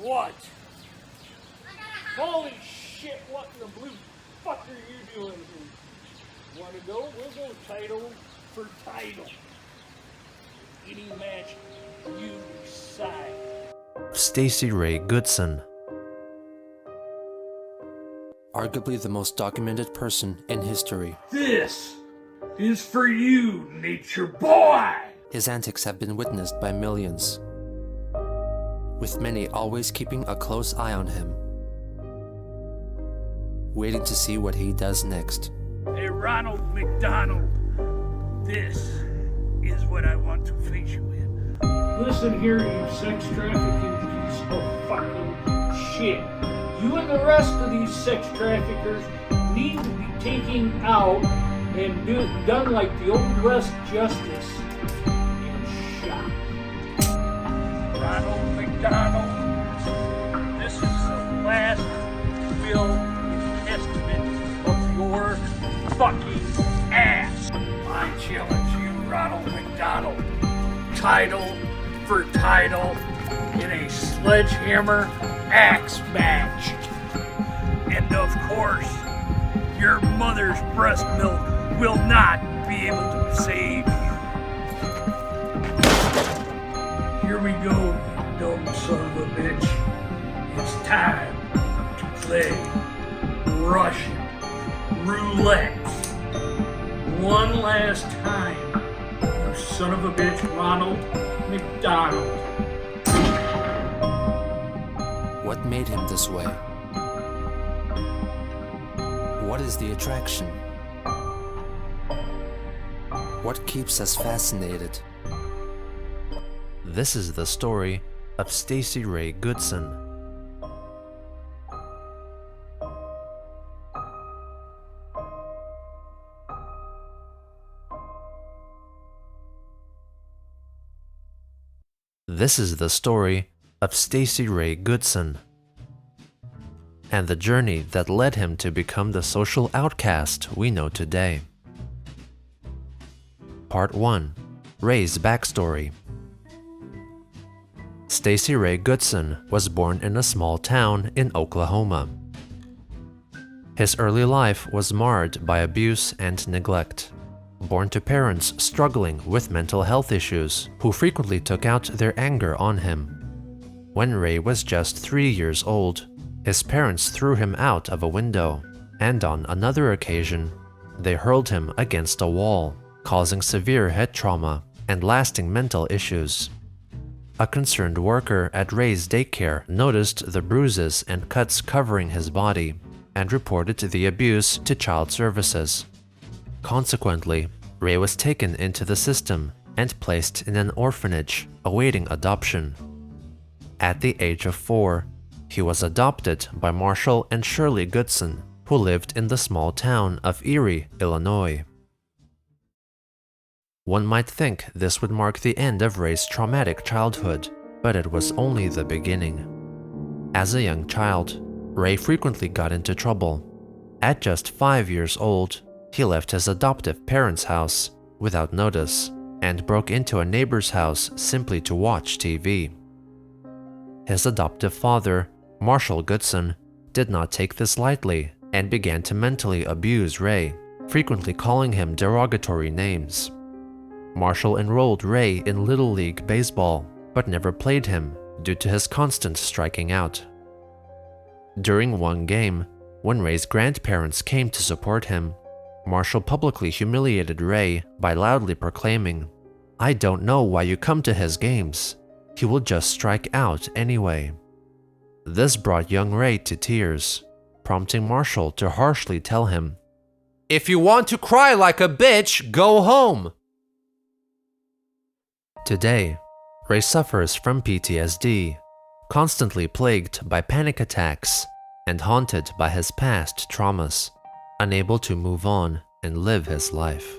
What? Holy shit, what in the blue fuck are you doing here? Wanna go? We'll go title for title. Any match you decide. Stacey Ray Goodson. Arguably the most documented person in history. This is for you, Nature Boy! His antics have been witnessed by millions, with many always keeping a close eye on him, waiting to see what he does next. Hey, Ronald McDonald, this is what I want to face you in. Listen here, you sex trafficking piece of fucking shit. You and the rest of these sex traffickers need to be taken out and done like the old West Justice and shot. Ronald McDonald, this is the last will and testament of your fucking ass. I challenge you, Ronald McDonald. Title for title in a sledgehammer axe match. And of course, your mother's breast milk will not be able to save you. Here we go, you dumb son of a bitch. It's time to play Russian roulette. One last time, you son of a bitch, Ronald McDonald. What made him this way? What is the attraction? What keeps us fascinated? This is the story of Stacey Ray Goodson. This is the story of Stacey Ray Goodson and the journey that led him to become the social outcast we know today. Part 1. Ray's backstory. Stacey Ray Goodson was born in a small town in Oklahoma. His early life was marred by abuse and neglect. Born to parents struggling with mental health issues, who frequently took out their anger on him. When Ray was just 3 years old, his parents threw him out of a window, and on another occasion, they hurled him against a wall, causing severe head trauma and lasting mental issues. A concerned worker at Ray's daycare noticed the bruises and cuts covering his body and reported the abuse to Child Services. Consequently, Ray was taken into the system and placed in an orphanage, awaiting adoption. At the age of 4, he was adopted by Marshall and Shirley Goodson, who lived in the small town of Erie, Illinois. One might think this would mark the end of Ray's traumatic childhood, but it was only the beginning. As a young child, Ray frequently got into trouble. At just 5 years old, he left his adoptive parents' house without notice and broke into a neighbor's house simply to watch TV. His adoptive father, Marshall Goodson, did not take this lightly and began to mentally abuse Ray, frequently calling him derogatory names. Marshall enrolled Ray in Little League Baseball, but never played him due to his constant striking out. During one game, when Ray's grandparents came to support him, Marshall publicly humiliated Ray by loudly proclaiming, "I don't know why you come to his games. He will just strike out anyway." This brought young Ray to tears, prompting Marshall to harshly tell him, "If you want to cry like a bitch, go home." Today, Ray suffers from PTSD, constantly plagued by panic attacks and haunted by his past traumas, unable to move on and live his life.